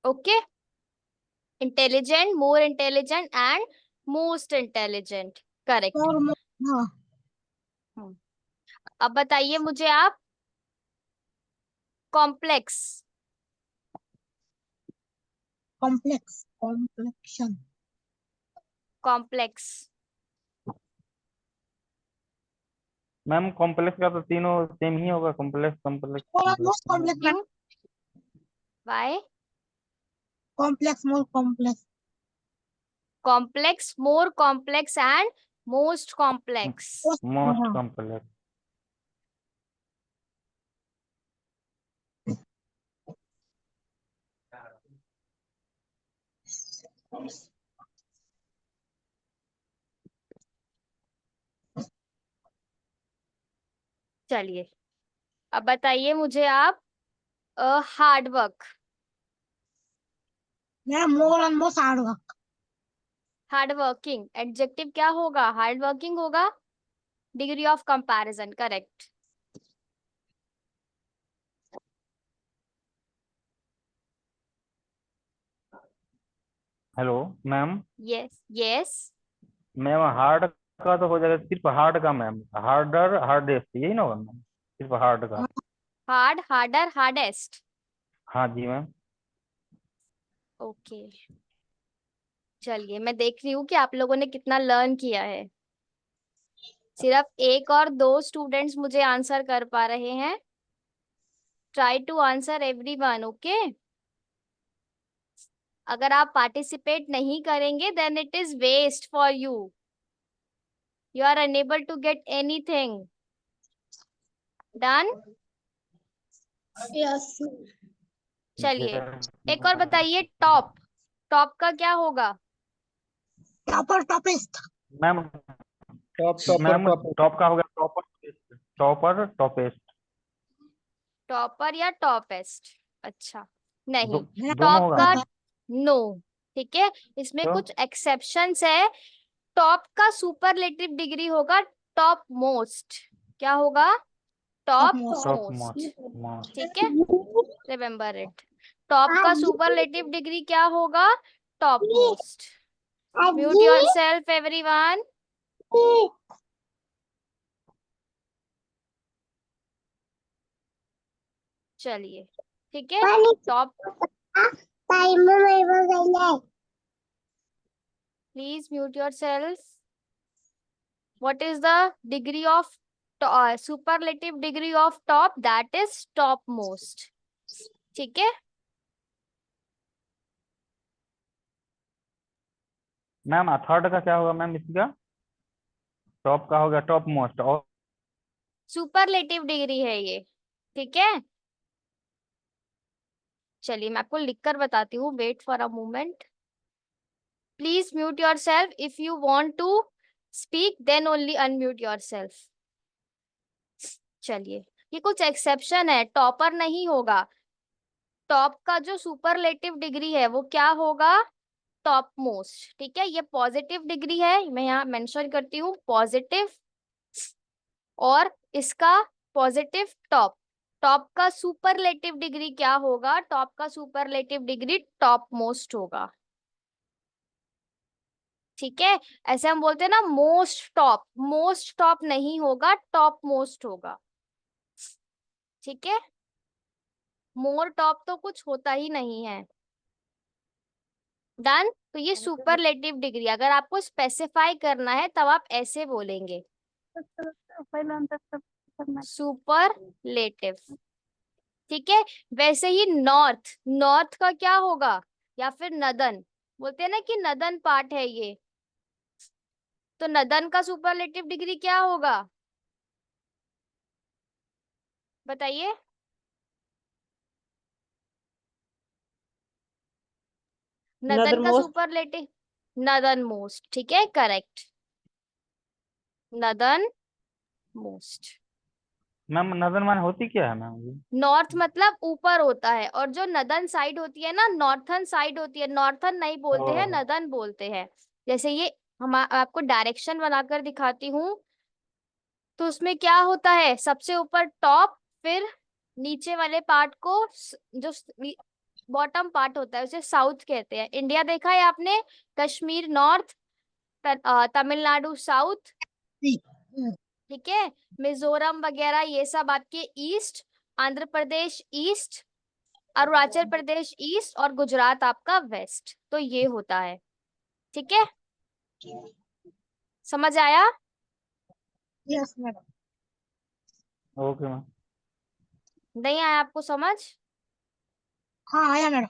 Okay, intelligent, more intelligent and most intelligent, correct. हाँ। अब बताइए मुझे आप, complex. Complex, complexion. Complex. Ma'am complex का तो तीनों सेम ही होगा, complex complex most complex. Complex. क्यों? Why? Complex, more complex. Complex, more complex and most complex. Most complex. चलिए, अब बताइए मुझे आप, hard work. More and most hard work. Hard working adjective क्या होगा? हार्ड वर्किंग होगा। Degree of comparison, correct. Hello ma'am. Yes yes. Ma'am hard का तो हो जाएगा, सिर्फ हार्ड का मैम, हार्डर हार्डेस्ट यही ना होगा मैम, सिर्फ हार्ड का। Hard, harder, hardest. हाँ जी मैम। ओके, चलिए मैं देख रही हूँ कि आप लोगों ने कितना लर्न किया है। सिर्फ एक और दो स्टूडेंट्स मुझे आंसर कर पा रहे हैं। Try to answer everyone, okay. अगर आप पार्टिसिपेट नहीं करेंगे then it is waste for you, you are unable to get anything. Done. Yes. चलिए, एक और बताइए, टॉप। टॉप का क्या होगा? Topper, toppest. Ma'am top topper ma'am topper. Top का होगा टॉपर, टॉपर टॉपेस्ट। टॉपर या टॉपेस्ट? अच्छा, नहीं। दोनों टॉप होगा का मैम। नो, ठीक है, इसमें तो कुछ एक्सेप्शंस है। टॉप का सुपरलेटिव डिग्री होगा टॉप मोस्ट। क्या होगा? Top top most. Top most, most. ठीक है, रिमेम्बर इट। टॉप का सुपरलेटिव डिग्री क्या होगा? Top most. Mute your self everyone. चलिए, ठीक है, top. Please mute your self. What is the degree of superlative degree of top? That is top most, ठीक है। मैम थर्ड का क्या होगा मैम इसका? टॉप का होगा टॉप मोस्ट और सुपरलेटिव डिग्री है ये, ठीक है। चलिए मैं आपको लिखकर बताती हूँ, wait for a moment. Please mute yourself if you want to speak, then only unmute yourself. चलिए, ये कुछ एक्सेप्शन है, टॉपर नहीं होगा। टॉप का जो सुपरलेटिव डिग्री है वो क्या होगा? टॉप मोस्ट, ठीक है। ये पॉजिटिव डिग्री है, मैं यहाँ मेंशन करती हूँ पॉजिटिव, और इसका पॉजिटिव टॉप। टॉप का सुपरलेटिव डिग्री क्या होगा? टॉप का सुपरलेटिव डिग्री टॉप मोस्ट होगा, ठीक है। ऐसे हम बोलते हैं ना, मोस्ट टॉप। मोस्ट टॉप नहीं होगा, टॉप मोस्ट होगा, ठीक है। मोर टॉप तो कुछ होता ही नहीं है। डन। तो ये सुपरलेटिव डिग्री, अगर आपको स्पेसिफाई करना है तब आप ऐसे बोलेंगे, सुपरलेटिव, ठीक है। वैसे ही नॉर्थ, नॉर्थ का क्या होगा? या फिर नदन, बोलते हैं ना कि नदन पार्ट है ये, तो नदन का सुपरलेटिव डिग्री क्या होगा? बताइए। नदन का सुपरलेटिव, नदन मोस्ट, ठीक है, correct. Northern most. Ma'am northern मान होती क्या है मैम ये? नॉर्थ मतलब ऊपर होता है, और जो नदन साइड होती है ना, नॉर्थन साइड होती है, नॉर्थन नहीं बोलते हैं, नदन बोलते हैं। जैसे ये हम आपको डायरेक्शन बनाकर दिखाती हूँ, तो उसमें क्या होता है, सबसे ऊपर टॉप, फिर नीचे वाले पार्ट को जो बॉटम पार्ट होता है उसे साउथ कहते हैं। इंडिया देखा है आपने, कश्मीर नॉर्थ, तमिलनाडु साउथ, हम्म, ठीक है, मिजोरम वगैरह ये सब आपके east, Andhra Pradesh east, Arunachal Pradesh east और गुजरात आपका वेस्ट। तो ये होता है, ठीक है, समझ आया? Yes madam. Okay ma'am. नहीं आया आपको समझ? हाँ आया मैडम।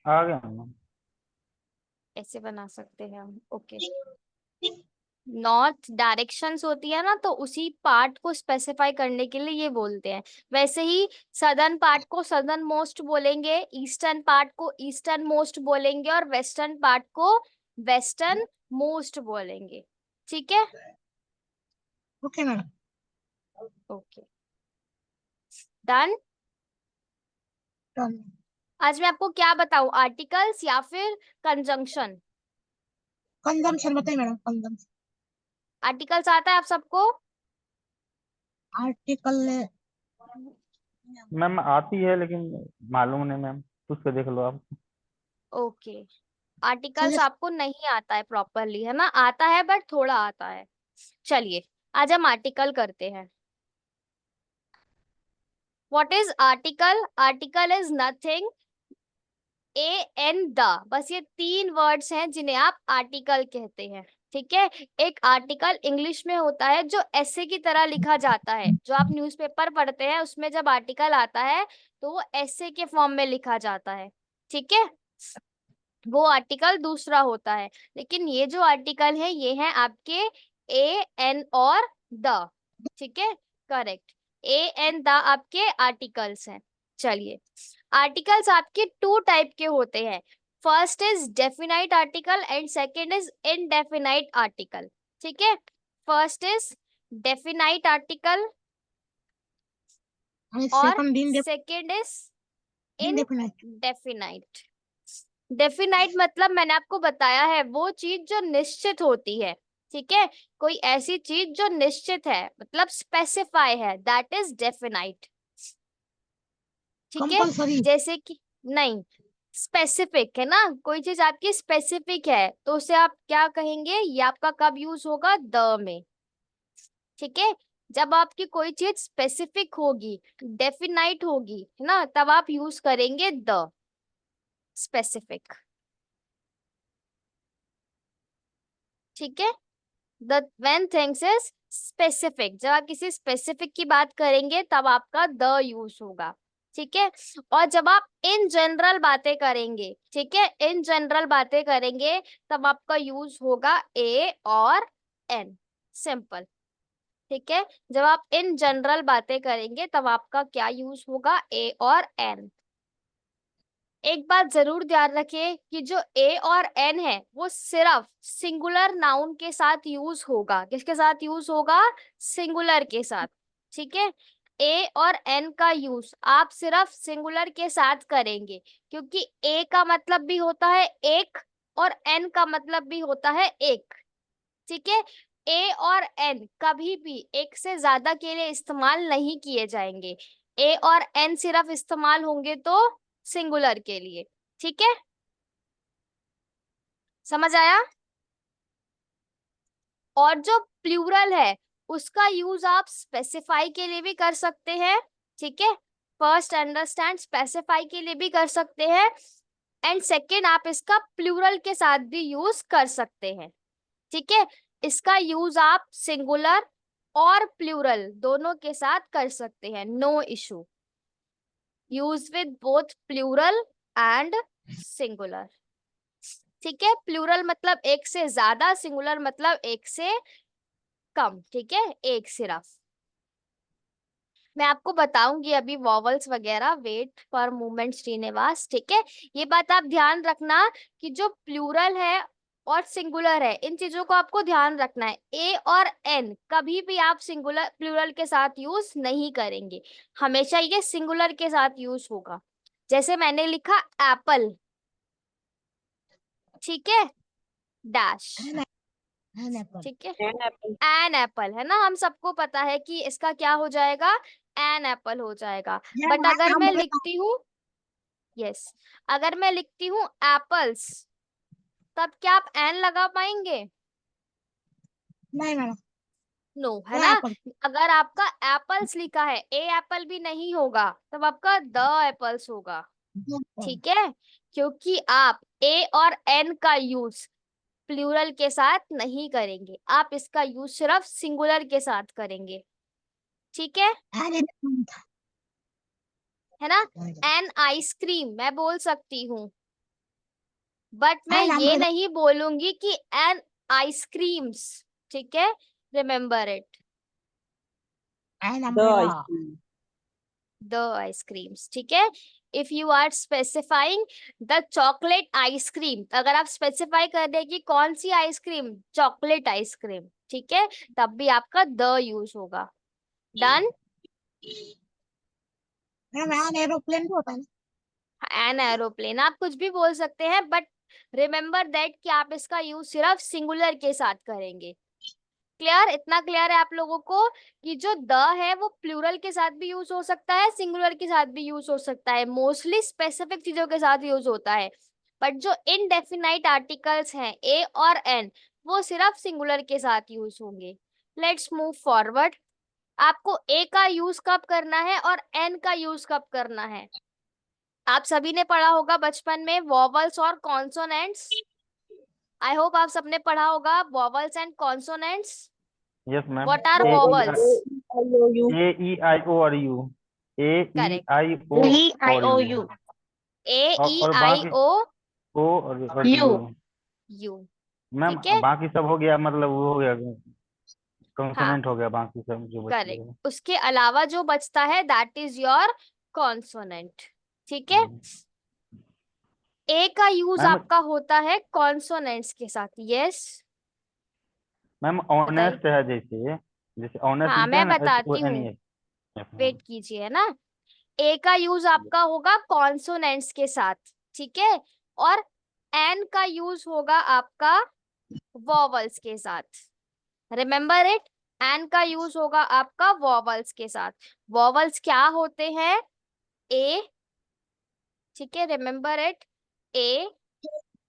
आ गया मैम। ऐसे बना सकते हैं हम, ओके। नॉर्थ डायरेक्शंस होती है ना, तो उसी पार्ट को स्पेसिफाई करने के लिए ये बोलते हैं। वैसे ही सदर्न पार्ट को सदर्न मोस्ट बोलेंगे, ईस्टर्न पार्ट को ईस्टर्न मोस्ट बोलेंगे और वेस्टर्न पार्ट को वेस्टर्न मोस्ट बोलेंगे, ठीक है। Okay madam. Okay, done. Done. आज मैं आपको क्या बताऊं, आर्टिकल्स या फिर कंजंक्शन? कंजम्पशन बताइए मैडम, कंजम्पशन। आर्टिकल्स आता है आप सबको? आर्टिकल। मैम आती है लेकिन मालूम नहीं मैम, पूछ के देख लो आप। Okay, articles suggest. आपको नहीं आता है प्रॉपरली, है ना? आता है बट थोड़ा आता है। चलिए, आज हम आर्टिकल करते हैं। What is article? Article is nothing, a an the, बस ये 3 वर्ड्स हैं जिन्हें आप आर्टिकल कहते हैं, ठीक है। एक आर्टिकल इंग्लिश में होता है जो ऐसे की तरह लिखा जाता है, जो आप न्यूज़पेपर पढ़ते हैं उसमें जब आर्टिकल आता है तो वो ऐसे के फॉर्म में लिखा जाता है, ठीक है, वो आर्टिकल दूसरा होता है। लेकिन ये जो आर्टिकल है ये है आपके ए एन और द, ठीक है, करेक्ट। ए एन द आपके आर्टिकल्स हैं। चलिए, आर्टिकल्स आपके 2 टाइप के होते हैं। First is definite article and second is indefinite article, ठीक है। फर्स्ट इज डेफिनाइट आर्टिकल और second second is indefinite. Indefinite. Definite मतलब मैंने आपको बताया है, वो चीज जो निश्चित होती है, ठीक है, कोई ऐसी चीज जो निश्चित है, मतलब स्पेसिफाई है, दैट इज डेफिनाइट, ठीक है। कंपल्सरी। जैसे कि नहीं, स्पेसिफिक है ना, कोई चीज आपकी स्पेसिफिक है तो उसे आप क्या कहेंगे, ये आपका कब यूज होगा, द में, ठीक है। जब आपकी कोई चीज स्पेसिफिक होगी, डेफिनाइट होगी, है ना, तब आप यूज करेंगे द, स्पेसिफिक, ठीक है। The when things is specific, जब आप किसी स्पेसिफिक की बात करेंगे तब आपका द यूज होगा, ठीक है। और जब आप इन जनरल बातें करेंगे, ठीक है, इन जनरल बातें करेंगे तब आपका यूज होगा ए और एन, सिंपल, ठीक है। जब आप इन जनरल बातें करेंगे तब आपका क्या यूज होगा, ए और एन। एक बात जरूर ध्यान रखिए कि जो ए और एन है वो सिर्फ सिंगुलर नाउन के साथ यूज होगा। किसके साथ यूज होगा, सिंगुलर के साथ, ठीक है। ए और एन का यूज आप सिर्फ सिंगुलर के साथ करेंगे, क्योंकि ए का मतलब भी होता है एक और एन का मतलब भी होता है एक, ठीक है। ए और एन कभी भी एक से ज्यादा के लिए इस्तेमाल नहीं किए जाएंगे, ए और एन सिर्फ इस्तेमाल होंगे तो सिंगुलर के लिए, ठीक है, समझ आया? और जो प्लूरल है उसका यूज आप स्पेसिफाई के लिए भी कर सकते हैं, ठीक है। फर्स्ट अंडरस्टैंड, स्पेसिफाई के लिए भी कर सकते हैं, एंड सेकेंड आप इसका प्लूरल के साथ भी यूज कर सकते हैं, ठीक है। इसका यूज आप सिंगुलर और प्लूरल दोनों के साथ कर सकते हैं, no issue. Use with both plural and singular, ठीक है। प्लूरल मतलब एक से ज्यादा, सिंगुलर मतलब एक से कम, ठीक है, एक सिर्फ। मैं आपको बताऊंगी अभी वॉवल्स वगैरह, वेट फॉर मोमेंट श्रीनिवास, ठीक है। ये बात आप ध्यान रखना कि जो प्लूरल है और सिंगुलर है इन चीजों को आपको ध्यान रखना है। ए और एन कभी भी आप सिंगुलर प्लूरल के साथ यूज नहीं करेंगे, हमेशा ये सिंगुलर के साथ यूज होगा। जैसे मैंने लिखा एप्पल, ठीक है, डैश, An apple. ठीक है, An apple. एन एप्पल है ना, हम सबको पता है कि इसका क्या हो जाएगा, एन एप्पल हो जाएगा। Yeah, बट अगर हम मैं बोले लिखती हूँ, यस, अगर मैं लिखती हूँ एप्पल्स, तब क्या आप एन लगा पाएंगे? नहीं मैडम, नो, है वो ना। एप्पल। अगर आपका एप्पल्स लिखा है, ए एप्पल भी नहीं होगा, तब आपका द एप्पल्स होगा। ठीक है, क्योंकि आप ए और एन का यूज प्लूरल के साथ नहीं करेंगे, आप इसका यूज सिर्फ सिंगुलर के साथ करेंगे। ठीक है ना। एन आइसक्रीम मैं बोल सकती हूँ, बट मैं An ये umbrella. नहीं बोलूंगी कि एन आइसक्रीम्स। ठीक है, remember it, An The umbrella. ice cream. The ice creams. ठीक है, if you are specifying the chocolate ice cream, अगर आप स्पेसिफाई कर दे कि कौन सी आइसक्रीम, चॉकलेट आइसक्रीम, ठीक है, तब भी आपका द यूज होगा। डन। मैम an aeroplane भी होता है ना? एन एरोप्लेन आप कुछ भी बोल सकते हैं, बट रिमेम्बर दैट कि आप इसका यूज सिर्फ सिंगुलर के साथ करेंगे। क्लियर, इतना क्लियर है आप लोगों को कि जो द है वो प्लूरल के साथ भी यूज हो सकता है, सिंगुलर के साथ भी यूज हो सकता है, मोस्टली स्पेसिफिक चीजों के साथ यूज होता है, बट जो इनडेफिनाइट आर्टिकल्स हैं ए और एन, वो सिर्फ सिंगुलर के साथ यूज होंगे। Let's move forward. आपको ए का यूज कब करना है और एन का यूज कब करना है? आप सभी ने पढ़ा होगा बचपन में वॉवल्स और कॉन्सोनेंट्स। आई होप आप सबने पढ़ा होगा vowels and consonants. Yes ma'am. What are A, vowels? I, O, U. A E आई ओ और यू, ए ई Correct. आई ओ और यू, A E और I बाकी O ओ और U. U। मैम ठीक है, बाकी सब हो गया, मतलब वो हो गया, हाँ, कंसोनेंट हो गया, बाकी सब जो बच करेक्ट। गया। उसके अलावा जो बचता है दैट इज योर कॉन्सोनेंट। ठीक है, ए का यूज मैम आपका होता है कॉन्सोनेंट्स के साथ। यस, मैम बताइए। ऑनेस्ट है, जैसे जैसे ऑनेस्ट हाँ लिखते हैं मैं ना, एच ओ बताती एन हूँ, E S. Yes ma'am. Wait कीजिए ना। ए का यूज आपका होगा कॉन्सोनेंट्स के साथ, ठीक है, और एन का यूज होगा आपका वॉवल्स के साथ। रिमेम्बर इट, एन का यूज होगा आपका वॉवल्स के साथ। वॉवल्स क्या होते हैं? ए, ठीक है, remember it, A.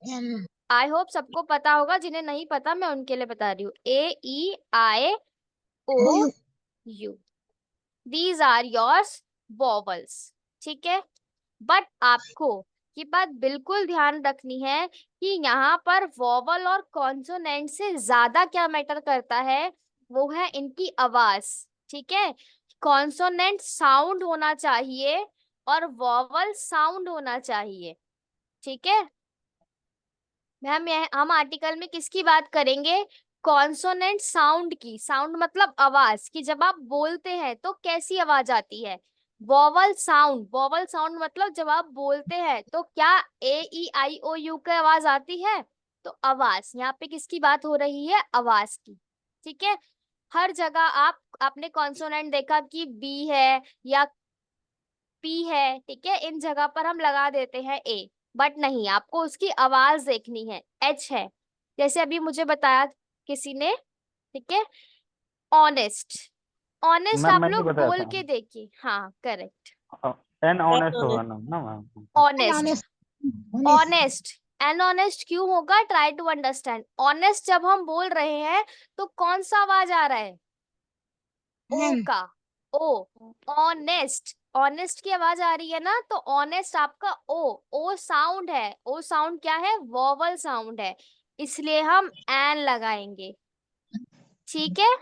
N. I hope सबको पता होगा, जिन्हें नहीं पता मैं उनके लिए बता रही हूँ। A E I O O U. U, these are yours vowels. ठीक है, बट आपको ये बात बिल्कुल ध्यान रखनी है कि यहाँ पर वॉवल और कॉन्सोनेंट से ज्यादा क्या मैटर करता है, वो है इनकी आवाज। ठीक है, कॉन्सोनेंट साउंड होना चाहिए और वॉवल साउंड होना चाहिए। ठीक है, हम आर्टिकल में किसकी बात करेंगे? कॉन्सोनेंट साउंड की। साउंड मतलब आवाज, कि जब आप बोलते हैं तो कैसी आवाज आती है। वॉवल साउंड, वॉवल साउंड मतलब जब आप बोलते हैं तो क्या ए ई आई ओ यू की आवाज आती है? तो आवाज, यहाँ पे किसकी बात हो रही है? आवाज की। ठीक है, हर जगह आपने कॉन्सोनेंट देखा कि बी है या पी है, ठीक है, इन जगह पर हम लगा देते हैं ए, बट नहीं, आपको उसकी आवाज देखनी है। एच है, जैसे अभी मुझे बताया किसी ने, ठीक है, ऑनेस्ट। ऑनेस्ट मैम आप मैंने लोग बताया बोल था, के देखिए। हाँ करेक्ट, एन ऑनेस्ट होगा Honest. ना ma'am. An honest. honest. Honest. Honest, unhonest क्यों होगा? Try to understand. ऑनेस्ट जब हम बोल रहे हैं तो कौन सा आवाज आ रहा है? ओ N. का, ओ। ऑनेस्ट, ऑनेस्ट की आवाज आ रही है ना, तो ऑनेस्ट आपका ओ साउंड है। ओ साउंड क्या है? वॉवल साउंड है, इसलिए हम एन लगाएंगे। ठीक है,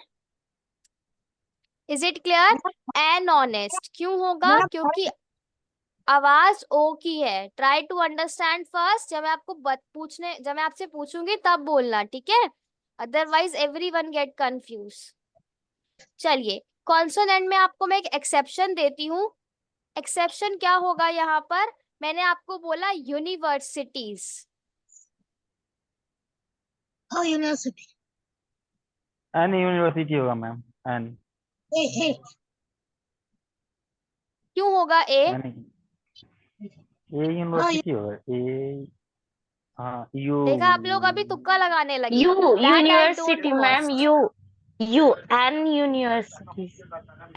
is it clear? An honest क्यों होगा? मैडम क्योंकि आवाज ओ की है। ट्राई टू अंडरस्टैंड फर्स्ट, जब मैं आपको जब मैं आपसे पूछूंगी तब बोलना, ठीक है, अदरवाइज एवरीवन गेट कंफ्यूज। चलिए, कॉन्सोनेंट में आपको मैं एक एक्सेप्शन देती हूँ। एक्सेप्शन क्या होगा यहाँ पर? मैंने आपको बोला universities, O university. An university होगा मैम, एन। A. क्यों होगा ए? एन, ए यूनिवर्सिटी होगा, ए। हाँ यू देखा, आप लोग अभी तुक्का लगाने लगे। U That I don't university ma'am, first. U N university,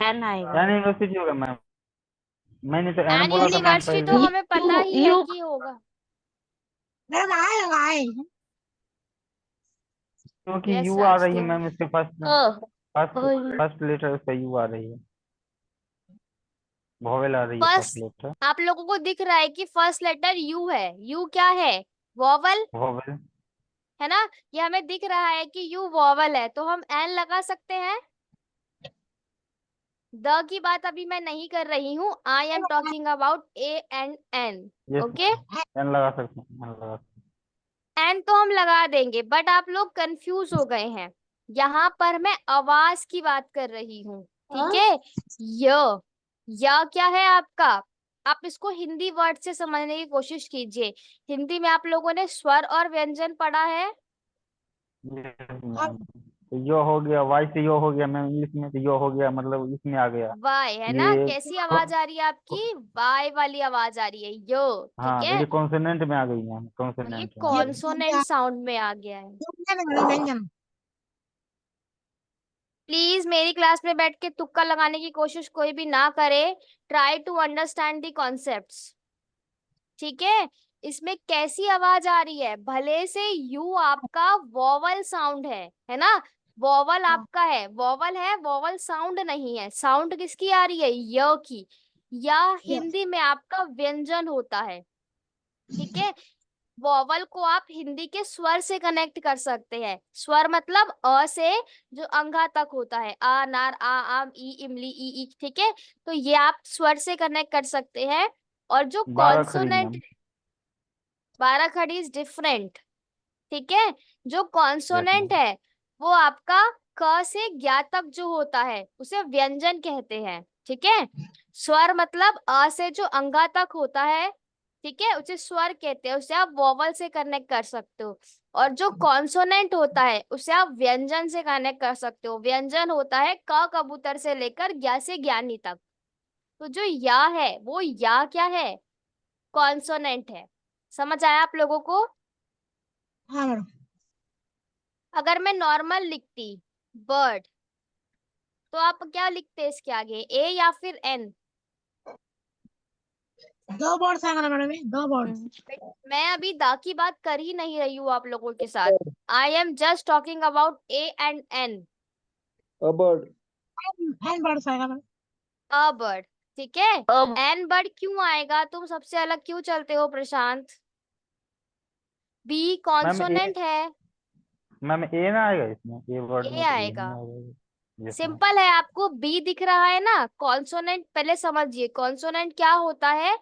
N आएगा। एन यूनिवर्सिटी होगा मैम, मैंने तो एन एन बोला था मैम यूनिवर्सिटी तो पहले। हमें पता ही है यू कि होगा, मैम आएगा आएगा। क्योंकि Yes, यू आ Raj, रही है तो मैम, इसके फर्स्ट फर्स्ट फर्स्ट लेटर उसका यू आ रही है, वॉवेल आ रही है फर्स्ट फर्स्ट लेटर, आप लोगों को दिख रहा है कि फर्स्ट लेटर यू है। यू क्या है? Vowel vowel. है ना। ये हमें दिख रहा है कि यू वॉवल है, तो हम एन लगा सकते हैं। द की बात अभी मैं नहीं कर रही हूँ, I am talking about A and an. Yes okay, an लगा सकते हैं, एन लगा सकते एन तो हम लगा देंगे, बट आप लोग कंफ्यूज हो गए हैं। यहाँ पर मैं आवाज की बात कर रही हूँ, ठीक है। य क्या है आपका? आप इसको हिंदी वर्ड से समझने की कोशिश कीजिए। हिंदी में आप लोगों ने स्वर और व्यंजन पढ़ा है। हैं। Yes, ma'am. तो यो हो गया, वाई से यो हो गया मैम, इंग्लिश में तो यो हो गया, मतलब इसमें आ गया वाई है ना, ये। कैसी आवाज आ रही है आपकी? वाई वाली आवाज आ रही है, यो। ठीक हाँ तो है, ये कॉन्सोनेंट में आ गई मैम, और ये कॉन्सोनेंट में आ गई। कॉन्सोनेंट साउंड में आ गया है। व्यंजन। प्लीज मेरी क्लास में बैठ के तुक्का लगाने की कोशिश कोई भी ना करे। Try to understand the concepts, ठीक है। इसमें कैसी आवाज आ रही है? भले से यू आपका वॉवल साउंड है ना। वॉवल आपका है, वॉवल है, वॉवल साउंड नहीं है। साउंड किसकी आ रही है? य की। या हिंदी में आपका व्यंजन होता है, ठीक है। वॉवल को आप हिंदी के स्वर से कनेक्ट कर सकते हैं। स्वर मतलब अ से जो अंगा तक होता है, आ नार आ आम ई इमली ई, ठीक है। तो ये आप स्वर से कनेक्ट कर सकते हैं। और जो 12 खड़ी कॉन्सोनेंट, मैम। 12 खड़ी इज डिफरेंट, ठीक है। जो यस कॉन्सोनेंट मैम। है वो आपका क से ज्ञ तक जो होता है उसे व्यंजन कहते हैं, ठीक है। स्वर मतलब अ से जो अंगा तक होता है, ठीक है, उसे स्वर कहते हैं। उसे आप वॉवल से कनेक्ट कर सकते हो। और जो कॉन्सोनेंट होता है उसे आप व्यंजन से कनेक्ट कर सकते हो। व्यंजन होता है क कबूतर से लेकर ज्ञ से ज्ञानी तक। तो जो या है वो या क्या है? कॉन्सोनेंट है। समझ आया आप लोगों को? हाँ मैडम। अगर मैं नॉर्मल लिखती बर्ड, तो आप क्या लिखते इसके आगे, ए या फिर एन? दो वर्ड्स आएगा ना मैडम, ये दो वर्ड्स। मैं अभी दा की बात कर ही नहीं रही हूँ आप लोगों के साथ। I am just talking about A and an. Bird. An words आएगा मैडम। अ बर्ड, ठीक है। अब एन बर्ड क्यों आएगा? तुम सबसे अलग क्यों चलते हो प्रशांत? बी मैम ए, कॉन्सोनेंट है, मैम ए ना आएगा इसमें, ए वर्ड ए में तो ए आएगा। नहीं आएगा। Yes ma'am. सिंपल है, आपको बी दिख रहा है ना। कॉन्सोनेंट पहले समझिए, कॉन्सोनेंट क्या होता है?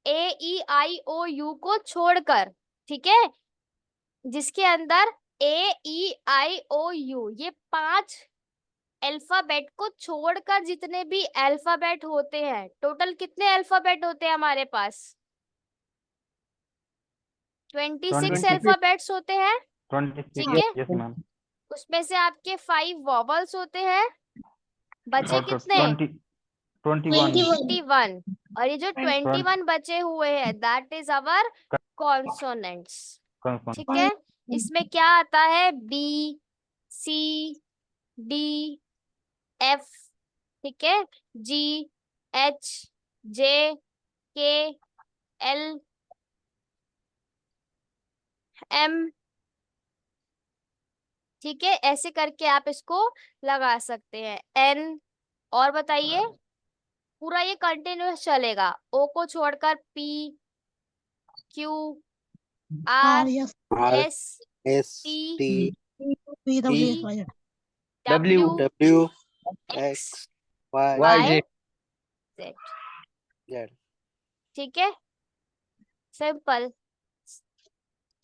ए ई आई ओ यू को छोड़कर, ठीक है, जिसके अंदर ए ई आई ओ यू ये 5 अल्फाबेट को छोड़कर जितने भी अल्फाबेट होते हैं, टोटल कितने अल्फाबेट होते हैं हमारे पास? 26 अल्फाबेट्स होते हैं, 26। ठीक है। Yes ma'am. उसमें से आपके 5 वॉवल्स होते हैं, बचे और कितने? 21। 21। और ये जो 20 21 बचे हुए हैं, दैट इज आवर कॉन्सोनेंट्स, ठीक है। इसमें क्या आता है? बी, सी, डी, एफ, ठीक है, जी, एच, जे, के, एल, एम, ठीक है। ऐसे करके आप इसको लगा सकते हैं। एन, और बताइए। पूरा ये कंटिन्यूअस चलेगा। ओ को छोड़कर पी, क्यू, हाँ R, yes. S, S T, T P W E, Y. W, W X, X Y Y, Z, Z। ठीक है। सिंपल।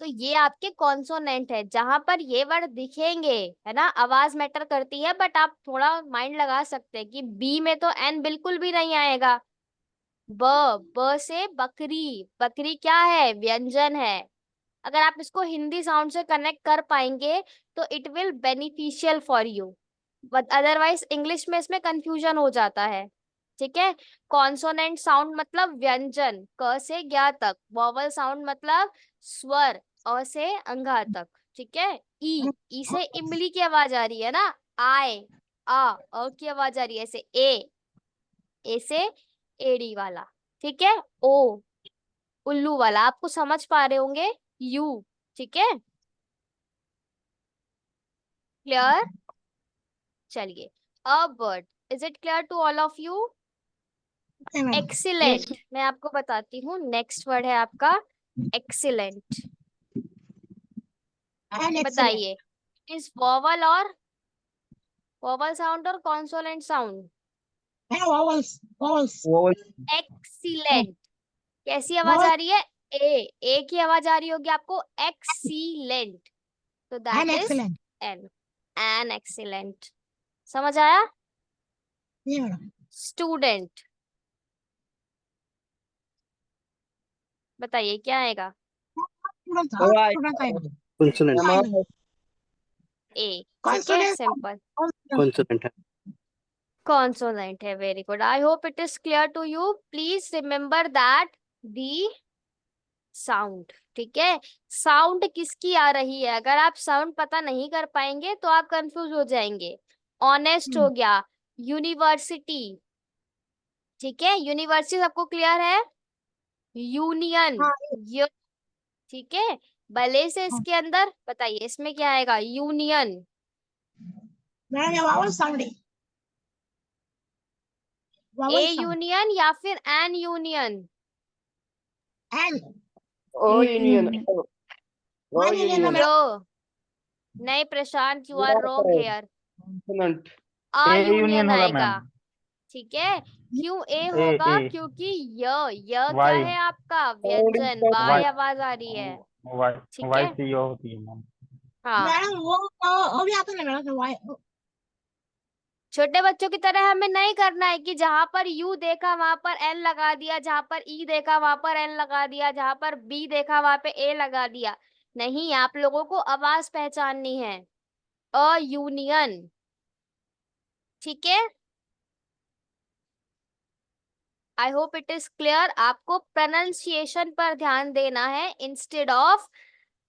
तो ये आपके कॉन्सोनेंट है। जहां पर ये वर्ड दिखेंगे, है ना, आवाज मैटर करती है, बट आप थोड़ा माइंड लगा सकते हैं कि बी में तो एन बिल्कुल भी नहीं आएगा। ब, ब से बकरी, बकरी क्या है? व्यंजन है। अगर आप इसको हिंदी साउंड से कनेक्ट कर पाएंगे तो it will beneficial for you, but otherwise English में इसमें कंफ्यूजन हो जाता है, ठीक है। कॉन्सोनेंट साउंड मतलब व्यंजन, क से ज्ञ तक। वॉवल साउंड मतलब स्वर, अ से अंगा तक, ठीक है। ई से इमली की आवाज आ रही है ना, आए, अ की आवाज आ रही है, ऐसे ए से एड़ी वाला, ठीक है। ओ उल्लू वाला, आपको समझ पा रहे होंगे। यू, ठीक है, क्लियर। चलिए, a bird, is it clear to all of you? Okay, madam. Excellent, मैं आपको बताती हूँ, नेक्स्ट वर्ड है आपका एक्सीलेंट। And excellent. बताइए, इज वॉवल और वॉवल साउंड और consonant sound? And vowels. Vowels. Excellent, कैसी आवाज आ रही है? ए की आवाज आ रही होगी आपको, एक्सीलेंट, तो And that is excellent. An excellent. समझ आया? Yeah, madam. स्टूडेंट, बताइए क्या आएगा? Students. Right. Students. I know. Consonant. I know. ए, ठीक है, Consonant. सिंपल। Consonant है. कॉन्सोनेंट है, very good. I hope it is clear to you. Please remember that the sound, ठीक है। साउंड किसकी आ रही है, अगर आप साउंड पता नहीं कर पाएंगे तो आप कंफ्यूज हो जाएंगे। ऑनेस्ट हो गया, यूनिवर्सिटी, ठीक है, यूनिवर्सिटी सबको क्लियर है। यूनियन, हाँ। यू, ठीक है। भले से इसके अंदर बताइए, इसमें क्या आएगा? यूनियन, Madam, ये vowel sound है. ए Vowel sound. यूनियन या फिर an union? And. O union. O One union, union. madam. यो, नहीं Prashant, you are wrong here. Consonant. आ ए यूनियन यूनियन होगा आएगा, मैम। ठीक है। क्यों ए होगा? ए। क्योंकि य क्या वाई। है आपका? व्यंजन, वाई वाई। आवाज आ रही है, वाई ठीक वाई है। से यो होती है मैम। हाँ, मैडम वो भी आता है मैडम. Why? छोटे बच्चों की तरह हमें नहीं करना है कि जहां पर यू देखा वहां पर एन लगा दिया, जहां पर ई देखा वहां पर एन लगा दिया, जहां पर बी देखा वहां पे ए लगा दिया। नहीं, आप लोगों को आवाज पहचाननी है। अ यूनियन, ठीक है। आई होप इट इज क्लियर। आपको प्रोनाउंसिएशन पर ध्यान देना है इंस्टेड ऑफ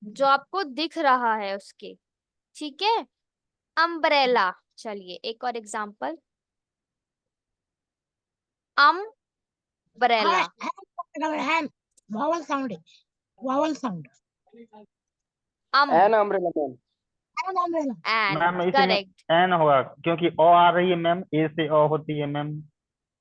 जो आपको दिख रहा है उसके, ठीक है। अम्ब्रेला, चलिए एक और example, umbrella, And vowel sound है. Vowel sound. An umbrella, ma'am. And umbrella. Ma'am and इसमें करेक्ट, एन होगा क्योंकि ओ आ रही है मैम, ए से ओ होती है ma'am.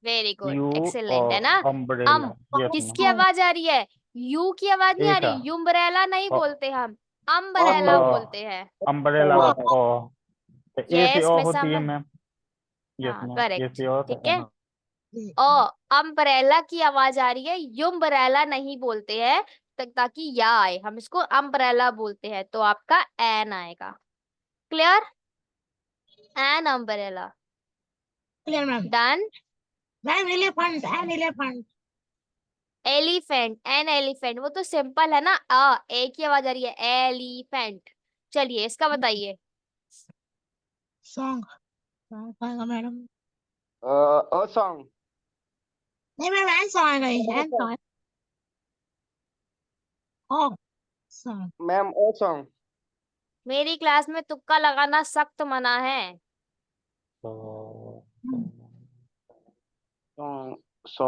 Very good, you excellent है ना। अम्ब्रेला, यस किसकी मैम। आवाज आ रही है? यू की आवाज नहीं ए आ का। रही, यूम्ब्रेला नहीं ओ- बोलते हम, अम्ब्रेला ओ, बोलते हैं। अम्ब्रेला ओ, ओ, तो ए से यस, ओ मैं होती है समझ, मैम। यस हाँ मैम, ए करेक्ट, से ओ तो ठीक है। एन। ओ अम्ब्रेला की आवाज आ रही है, युम्ब्रेला नहीं बोलते हैं, ताकि या आए, हम इसको अम्ब्रेला बोलते हैं, तो आपका एन आएगा। Clear? An umbrella, Clear, ma'am. Done. Ma'am, elephant. And elephant. Elephant, an elephant, वो तो सिंपल है ना, अ ए की आवाज आ रही है, एलिफेंट। चलिए इसका बताइए। Song. Song आएगा मैडम. A song. नहीं मैम and song आएगा ये. And song. Oh. Song. Ma'am, a song. मेरी क्लास में तुक्का लगाना सख्त मना है। तो Song. So.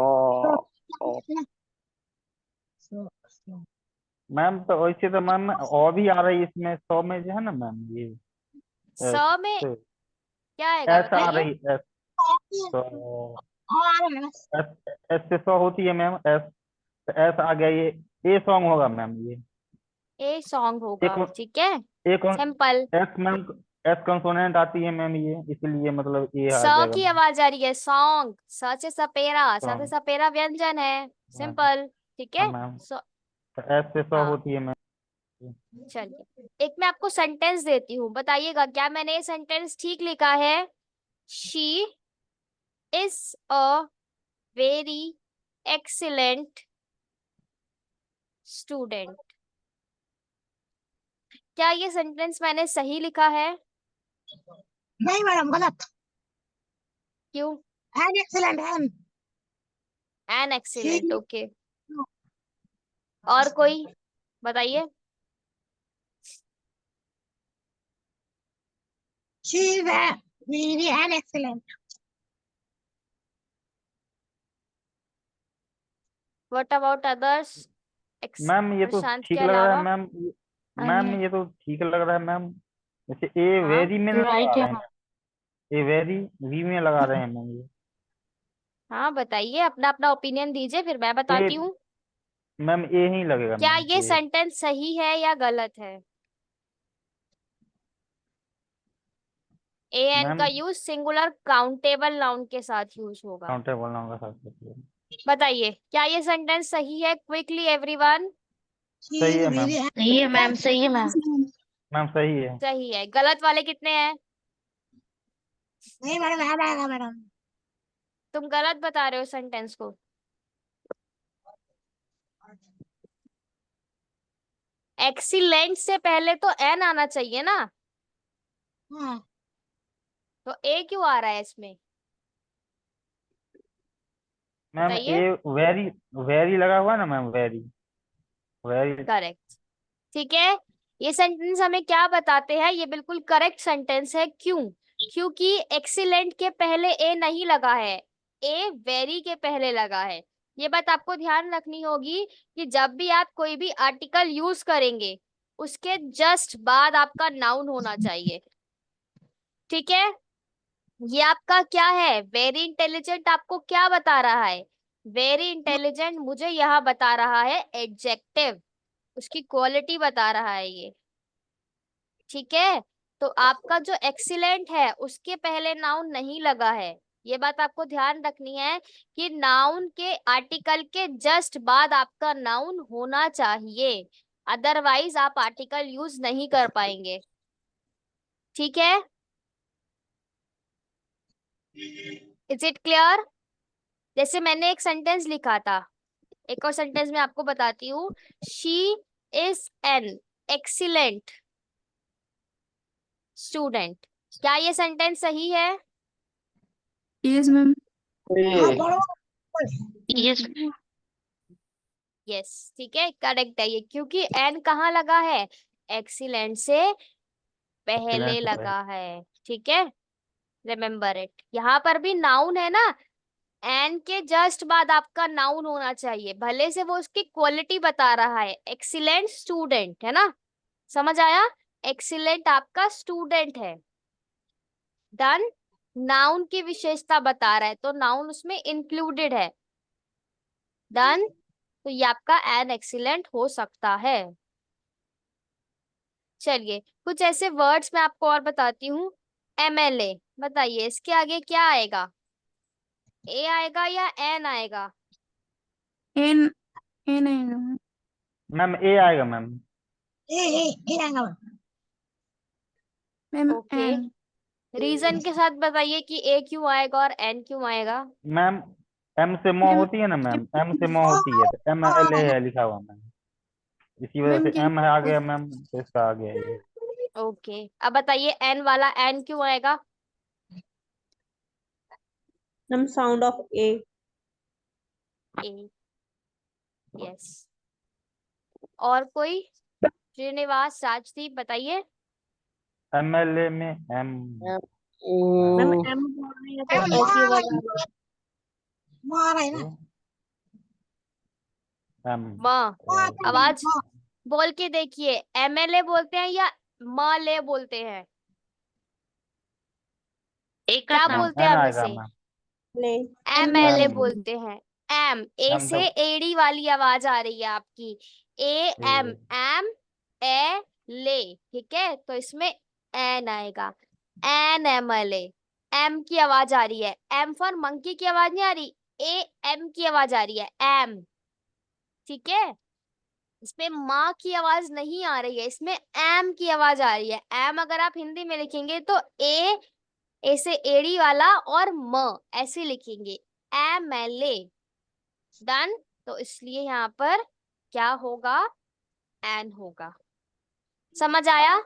Oh. So. Ma'am तो वैसे तो मैम ओ भी आ रही है इसमें, सौ में जो है ना मैम ये स में एस क्या आएगा एस आ बताइए? रही एस, तो और एस से सौ होती है मैम, एस तो एस आ गया, ये ए सॉन्ग होगा मैम। ये ए सॉन्ग होगा, एक ठीक है, एक simple. S ma'am, S consonant आती है मैम, ये इसलिए मतलब ए आ स जाएगा की मैम। आवाज आ रही है, सॉन्ग, स से सपेरा, स से सॉन्ग, सपेरा व्यंजन है, सिंपल, ठीक हाँ है। मैम, सो तो एस से सौ हाँ, होती है मैम। चलिए एक मैं आपको सेंटेंस देती हूँ, बताइएगा क्या मैंने ये सेंटेंस ठीक लिखा है? She is a very excellent student. क्या ये सेंटेंस मैंने सही लिखा है? नहीं मैडम गलत. क्यों? And excellent. And. An excellent, She- okay. और कोई बताइए। She is very and excellent. What about others? Ma'am ये तो प्रशांत ठीक के लग रहा है अलावा? मैम। मैम अन्य ये तो ठीक लग रहा है मैम। जैसे ए हाँ वेरी में लगा राइट रहे है हैं मैम। ए वेरी वी में लगा रहे हैं मैम ये। हाँ, बताइए, अपना अपना ओपिनियन दीजिए, फिर मैं बताती ए हूँ। मैम ए ही लगेगा क्या मैम ये ए। सेंटेंस सही है या गलत है? ए एन मैम का यूज सिंगुलर काउंटेबल नाउन के साथ यूज होगा। काउंटेबल नाउन का साथ होती है। बताइए, क्या ये सेंटेंस सही है? Quickly everyone. She सही is है मैम। very सही है मैम, सही है मैम। मैम सही है। सही है। गलत वाले कितने हैं? नहीं मैडम, याद आएगा मैडम। तुम गलत बता रहे हो सेंटेंस को। एक्सीलेंट से पहले तो एन आना चाहिए ना, हाँ, तो ए क्यों आ रहा है इसमें? मैम बताइए। ए वेरी वेरी लगा हुआ है ना मैम वेरी वेरी। करेक्ट। ठीक है, ये सेंटेंस हमें क्या बताते हैं? ये बिल्कुल करेक्ट सेंटेंस है। क्यों? क्योंकि एक्सीलेंट के पहले ए नहीं लगा है, ए वेरी के पहले लगा है। ये बात आपको ध्यान रखनी होगी कि जब भी आप कोई भी आर्टिकल यूज करेंगे, उसके जस्ट बाद आपका नाउन होना चाहिए। ठीक है, ये आपका क्या है? वेरी इंटेलिजेंट आपको क्या बता रहा है? वेरी इंटेलिजेंट मुझे यहाँ बता रहा है एडजेक्टिव, उसकी क्वालिटी बता रहा है ये। ठीक है, तो आपका जो एक्सीलेंट है उसके पहले नाउन नहीं लगा है। ये बात आपको ध्यान रखनी है कि नाउन के आर्टिकल के जस्ट बाद आपका नाउन होना चाहिए, अदरवाइज आप आर्टिकल यूज नहीं कर पाएंगे। ठीक है, इज इट क्लियर? जैसे मैंने एक सेंटेंस लिखा था, एक और सेंटेंस मैं आपको बताती हूँ। She is an excellent student. क्या ये सेंटेंस सही है? Yes ma'am. हाँ A. पढ़ो। यस यस, ठीक है, करेक्ट है ये, क्योंकि एन कहाँ लगा है? एक्सीलेंट से पहले Excellent से लगा है। ठीक है, रिमेम्बर इट। यहाँ पर भी नाउन है ना, एन के जस्ट बाद आपका नाउन होना चाहिए, भले से वो उसकी क्वालिटी बता रहा है। एक्सीलेंट स्टूडेंट है ना, समझ आया? एक्सीलेंट आपका स्टूडेंट है। डन। नाउन की विशेषता बता रहा है, तो नाउन उसमें इंक्लूडेड है। डन। तो ये आपका एन एक्सीलेंट हो सकता है। चलिए, कुछ ऐसे वर्ड्स मैं आपको और बताती हूँ। एमएलए, बताइए इसके आगे क्या आएगा? ए आएगा या एन आएगा? एन एन आएगा मैम। मैम ए आएगा मैम। ए आएगा ma'am. Ma'am okay, an. Reason के साथ बताइए कि ए क्यों आएगा और एन क्यों आएगा? मैम एम से मो मैम होती है ना मैम, एम से मो होती है तो एम एल ए है लिखा हुआ मैम, इसी वजह मैम से एम है आ गया मैम, तो इसका आ गया ये। ओके, अब बताइए एन वाला एन क्यों आएगा? Some sound of A. A, yes. और कोई? श्रीनिवास, राजदीप, बताइए। एम एल ए में एम। Ma'am, Mm, M बोल रही है तो S ही बजा रही है। मार है ना। एम माँ, आवाज बोल के देखिए, एमएलए बोलते हैं या माले बोलते हैं? एक क्या का बोलते हैं एन हम आएगा इसे? ले एमएलए एम। बोलते हैं। एम, ए एम से तो एडी वाली आवाज आ रही है आपकी। ए एम, एम ए ले। ठीक है, तो इसमें एन आएगा। एन एमएलए, एम की आवाज आ रही है। एम फॉर मंकी की आवाज नहीं आ रही, ए एम की आवाज आ रही है, एम। ठीक है, इसमें माँ की आवाज नहीं आ रही है, इसमें एम की आवाज आ रही है। एम अगर आप हिंदी में लिखेंगे तो ए से एड़ी वाला और म ऐसे लिखेंगे, एम एल ए। डन। तो इसलिए यहाँ पर क्या होगा? एन होगा। समझ आया?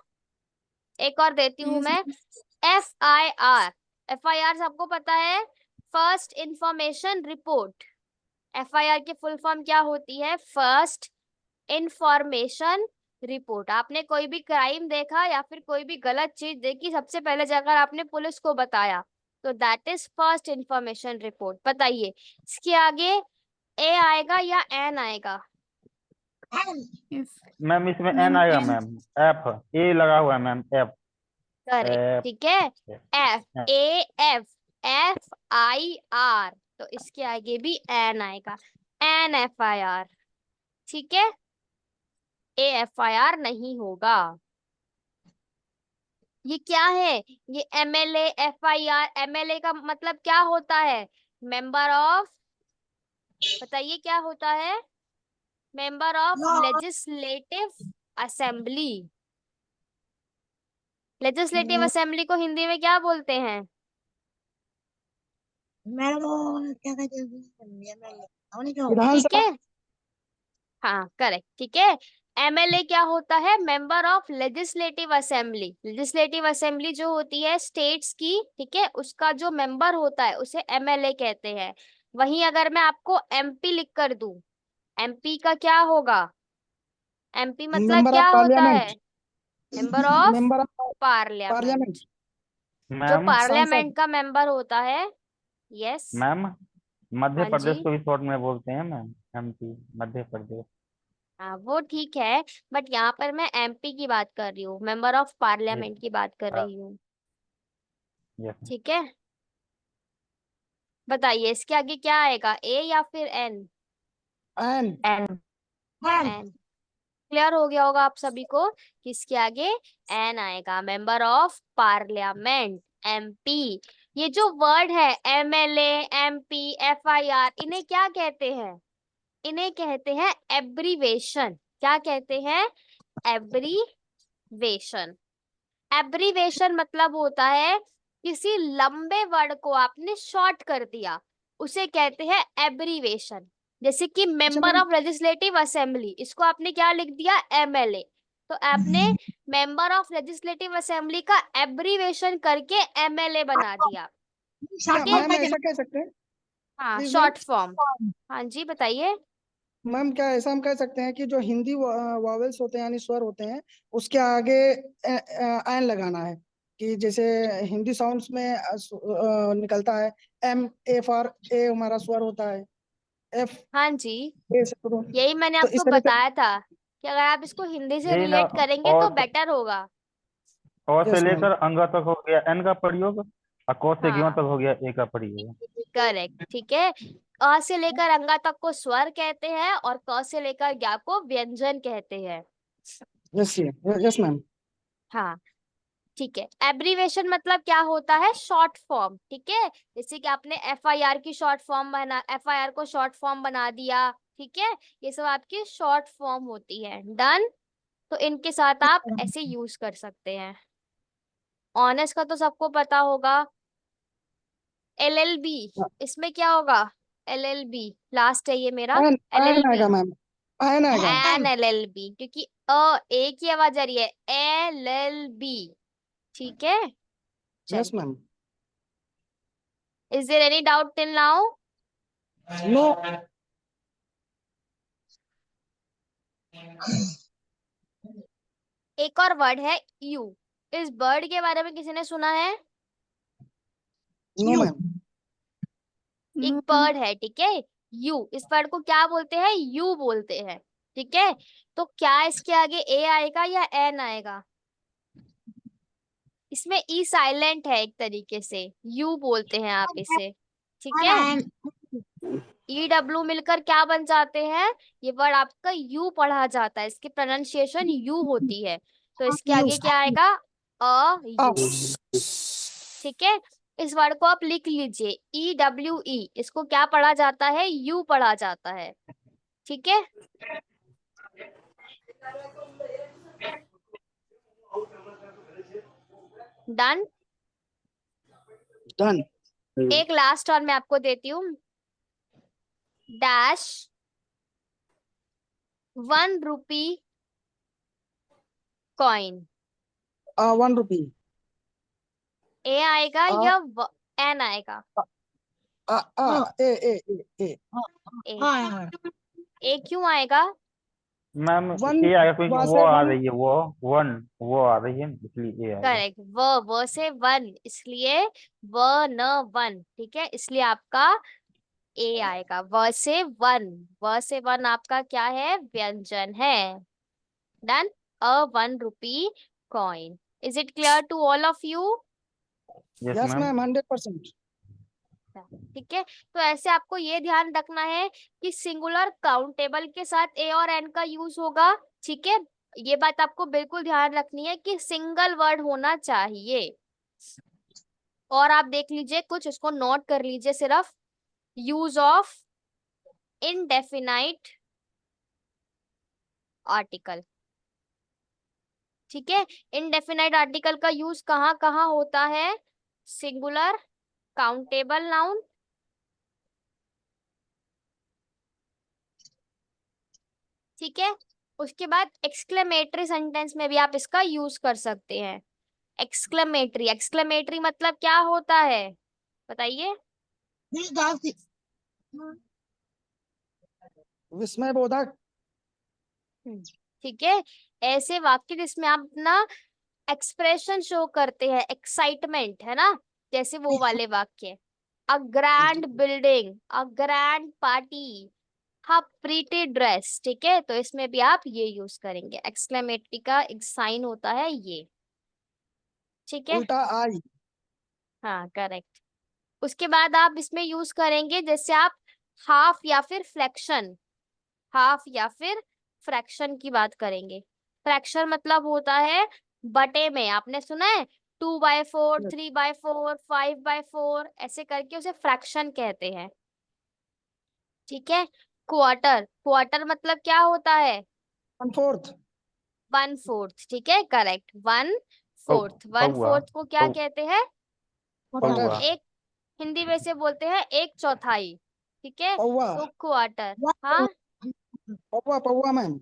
एक और देती हूं मैं। FIR, FIR सबको पता है, फर्स्ट इंफॉर्मेशन रिपोर्ट। FIR की फुल फॉर्म क्या होती है? First information report. आपने कोई भी क्राइम देखा या फिर कोई भी गलत चीज देखी, सबसे पहले जाकर आपने पुलिस को बताया, तो that is first information report. बताइए इसके आगे ए आएगा या एन आएगा? F मैम इसमें मैम एन आएगा N मैम। एफ, ए लगा हुआ है मैम, एफ। करेक्ट, ठीक है। F, A F, F I R, तो इसके आगे भी एन आएगा, एन एफ आई आर, ठीक है। ए एफ आई आर नहीं होगा। ये क्या है? ये MLA F I R, MLA का मतलब क्या होता है? मेंबर ऑफ, बताइए क्या होता है? Member of legislative assembly. Legislative assembly को हिंदी में क्या बोलते हैं? मैडम वो क्या कहते हैं ठीक है, हाँ करेक्ट, ठीक है। एमएलए क्या होता है? Member of legislative assembly. Legislative assembly जो होती है स्टेट्स की, ठीक है, उसका जो मेंबर होता है उसे एमएलए कहते हैं। वहीं अगर मैं आपको एमपी लिख कर दूं, एमपी का क्या होगा? एमपी मतलब मेंबर क्या ऑफ होता है? Parliament. Member of member of parliament. Parliament. जो मैम पार्लियामेंट का मेंबर होता है, यस। मैम मध्य हाँ प्रदेश जी, को भी शॉर्ट में बोलते हैं मैम, एमपी, मध्य प्रदेश। हाँ वो ठीक है, बट यहाँ पर मैं एमपी की बात कर रही हूँ, मेंबर ऑफ पार्लियामेंट की बात कर रही हूँ, यस। ठीक है। बताइए इसके आगे क्या आएगा, ए या फिर एन? एन। N an. क्लियर हो गया होगा आप सभी को कि इसके आगे एन आएगा, मेंबर ऑफ पार्लियामेंट, एमपी। ये जो वर्ड है एमएलए, एमपी, एफआईआर, इन्हें क्या कहते हैं? इन्हें कहते हैं एब्रीवेशन। क्या कहते हैं? एब्रीवेशन। एब्रीवेशन मतलब होता है किसी लंबे वर्ड को आपने शॉर्ट कर दिया, उसे कहते हैं एब्रीवेशन। जैसे कि मेंबर ऑफ लेजिस्लेटिव असेंबली, इसको आपने क्या लिख दिया? एमएलए। तो आपने मेंबर ऑफ लेजिस्लेटिव असेंबली का एब्रीवेशन करके एमएलए बना दिया, ठीक है। मैम ऐसा कह सकते हैं? हाँ, प्लीज शॉर्ट फॉर्म। हाँ जी, बताइए। मैम क्या ऐसा हम कह सकते हैं कि जो हिंदी वॉवेल्स होते हैं यानी स्वर होते हैं उसके आगे एन लगाना है, कि जैसे हिंदी साउंड्स में निकलता है एम ए फॉर ए, हमारा स्वर होता है एफ हाँ जी, ए से शुरू। यही मैंने तो इस आपको तरह से बताया था कि अगर आप इसको हिंदी से यही ना। रिलेट करेंगे तो और बेटर होगा। से यस मैम। लेकर अंगा तक हो गया एन का प्रयोग, और क से ज्यों हाँ तक हो गया ए का प्रयोग। करेक्ट, ठीक है। अ से लेकर अंगा तक को स्वर कहते हैं और क से लेकर ज्ञा को व्यंजन कहते हैं। Yes yes ma'am. हाँ ठीक है। एब्रीवेशन मतलब क्या होता है? शॉर्ट फॉर्म, ठीक है। जैसे कि आपने एफआईआर की शॉर्ट फॉर्म बना, एफआईआर को शॉर्ट फॉर्म बना दिया, ठीक है। ये सब आपकी शॉर्ट फॉर्म होती है। डन। तो इनके साथ आप ऐसे यूज कर सकते हैं। ऑनर्स का तो सबको पता होगा। एलएलबी, इसमें क्या होगा? एलएलबी लास्ट है ये मेरा। एन एन एलएलबी, आएगा मैम, एन आएगा। एन एलएलबी, क्योंकि ए की आवाज आ रही है, एलएलबी, ठीक है। यस चलिए, ma'am. Is there any doubt till now? No. एक और वर्ड है यू। इस बर्ड के बारे में किसी ने सुना है? No ma'am. एक बर्ड है, ठीक है, यू। इस वर्ड को क्या बोलते हैं? यू बोलते हैं, ठीक है। तो क्या इसके आगे ए आएगा या एन आएगा? इसमें ई साइलेंट है एक तरीके से, यू बोलते हैं आप इसे, ठीक है। ई डब्ल्यू मिलकर क्या बन जाते हैं? ये वर्ड आपका यू पढ़ा जाता है, इसकी प्रोनाउंसिएशन यू होती है। तो इसके आगे क्या आएगा? अ यू, ठीक है। इस वर्ड को आप लिख लीजिए, ई डब्ल्यू ई, इसको क्या पढ़ा जाता है? यू पढ़ा जाता है, ठीक है। डन। डन। एक लास्ट और मैं आपको देती हूँ। Dash 1 rupee coin. 1 रुपी। ए आएगा या एन आएगा? ए ए ए ए ए। ए। ए क्यों आएगा? मैम वन ए आएगा क्योंकि वहां वो से आ वन रही है, वो आ रही है इसलिए ए आएगा। करेक्ट, व से वन, इसलिए व न वन, ठीक है, इसलिए आपका ए आएगा। व से वन आपका क्या है, व्यंजन है। Done. A 1 rupee coin. Is it clear to all of you? Yes yes ma'am. Ma'am 100%। ठीक है, तो ऐसे आपको ये ध्यान रखना है कि सिंगुलर काउंटेबल के साथ ए और एन का यूज होगा। ठीक है, ये बात आपको बिल्कुल ध्यान रखनी है कि सिंगल वर्ड होना चाहिए। और आप देख लीजिए कुछ, इसको नोट कर लीजिए सिर्फ। Use of indefinite article. ठीक है, इनडेफिनाइट आर्टिकल का यूज कहाँ कहाँ होता है? सिंगुलर काउंटेबल नाउन, ठीक है, उसके बाद एक्सक्लेमेटरी सेंटेंस में भी आप इसका यूज कर सकते हैं। एक्सक्लेमेटरी मतलब क्या होता है, बताइए? This does the विस्मयबोधक। ठीक है, ऐसे वाक्य जिसमें आप अपना एक्सप्रेशन शो करते हैं, एक्साइटमेंट, है ना, जैसे वो वाले वाक्य। A grand building, a grand party, हाँ प्रीटी ड्रेस। ठीक है, तो इसमें भी आप ये यूज करेंगे, एक्सक्लेमेटरी का एक साइन होता है ये। ठीक है, उल्टा आई। हाँ करेक्ट। उसके बाद आप इसमें यूज करेंगे जैसे आप हाफ या फिर फ्रैक्शन, हाफ या फिर फ्रैक्शन की बात करेंगे। फ्रैक्शन मतलब होता है बटे में, आपने सुना है 2/4, 3/4, 5/4, ऐसे करके उसे फ्रैक्शन कहते हैं। ठीक है, क्वार्टर मतलब क्या होता है? 1/4। 1/4, ठीक है, करेक्ट, 1/4। वन पौआ फोर्थ को क्या पौ- कहते हैं? पौआ एक, हिंदी में से बोलते हैं 1/4। ठीक है, पौवा। तो क्वार्टर। one हाँ, पौवा मैम।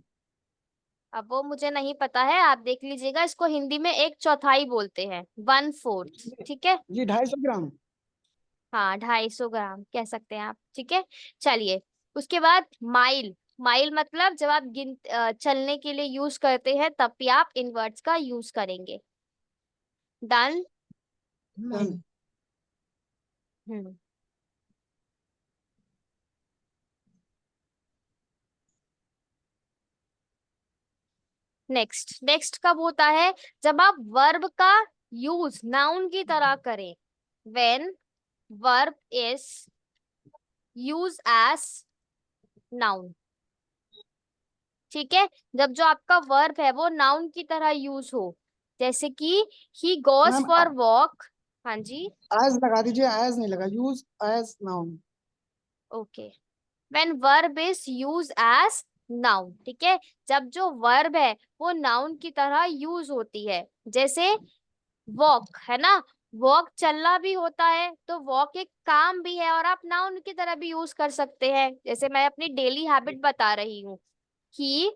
अब वो मुझे नहीं पता है, आप देख लीजिएगा, इसको हिंदी में 1/4 बोलते हैं, 1/4। ठीक है, जी 250 ग्राम। हाँ 250 ग्राम कह सकते हैं आप। ठीक है, चलिए, उसके बाद माइल। माइल मतलब जब आप चलने के लिए यूज करते हैं तब भी आप इन वर्ड्स का यूज करेंगे। डन। mile. हम्म, नेक्स्ट कब होता है? जब आप वर्ब का यूज नाउन की तरह करें। When verb is use as noun. ठीक है, जब जो आपका वर्ब है वो नाउन की तरह यूज हो, जैसे कि he goes ma'am for walk. हाँ जी, एज लगा दीजिए, एज नहीं लगा, use as noun. Okay. When verb is use as noun, ठीक है, जब जो वर्ब है वो नाउन की तरह यूज होती है। जैसे वॉक है ना, वॉक चलना भी होता है, तो वॉक एक काम भी है और आप नाउन की तरह भी यूज कर सकते हैं। जैसे मैं अपनी डेली हैबिट बता रही हूँ, he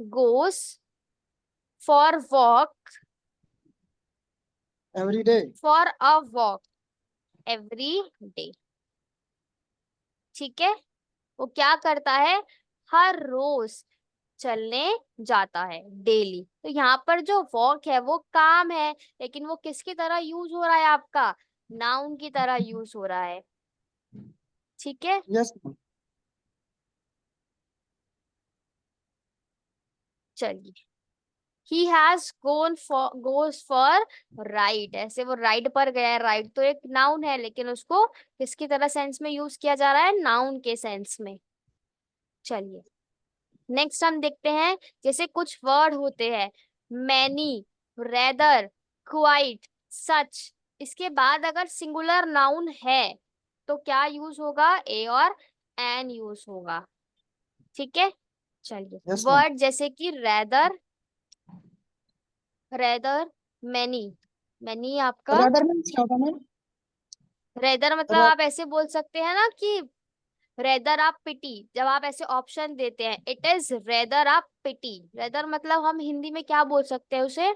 goes for walk, every day. For a walk every day. ठीक है, वो क्या करता है, हर रोज चलने जाता है, डेली। तो यहाँ पर जो वॉक है वो काम है, लेकिन वो किसकी तरह यूज हो रहा है आपका? नाउन की तरह यूज हो रहा है। ठीक है, यस। चलिए, he has goes for ride, ऐसे वो राइड पर गया है। राइड तो एक नाउन है, लेकिन उसको किसकी तरह सेंस में यूज किया जा रहा है? नाउन के सेंस में। चलिए, नेक्स्ट हम देखते हैं, जैसे कुछ वर्ड होते हैं, मैनी, रेदर, क्वाइट, सच। इसके बाद अगर सिंगुलर नाउन है तो क्या यूज होगा? ए और एन यूज होगा। ठीक है, चलिए, यस मैम। वर्ड जैसे कि रेदर, मैनी। मैनी आपका, रेदर मीन्स क्या होता है मैम? रेदर मतलब आप ऐसे बोल सकते हैं ना कि रेदर आप पिटी, जब आप ऐसे ऑप्शन देते हैं, इट इज रेदर आप पिटी। रेदर मतलब हम हिंदी में क्या बोल सकते हैं उसे?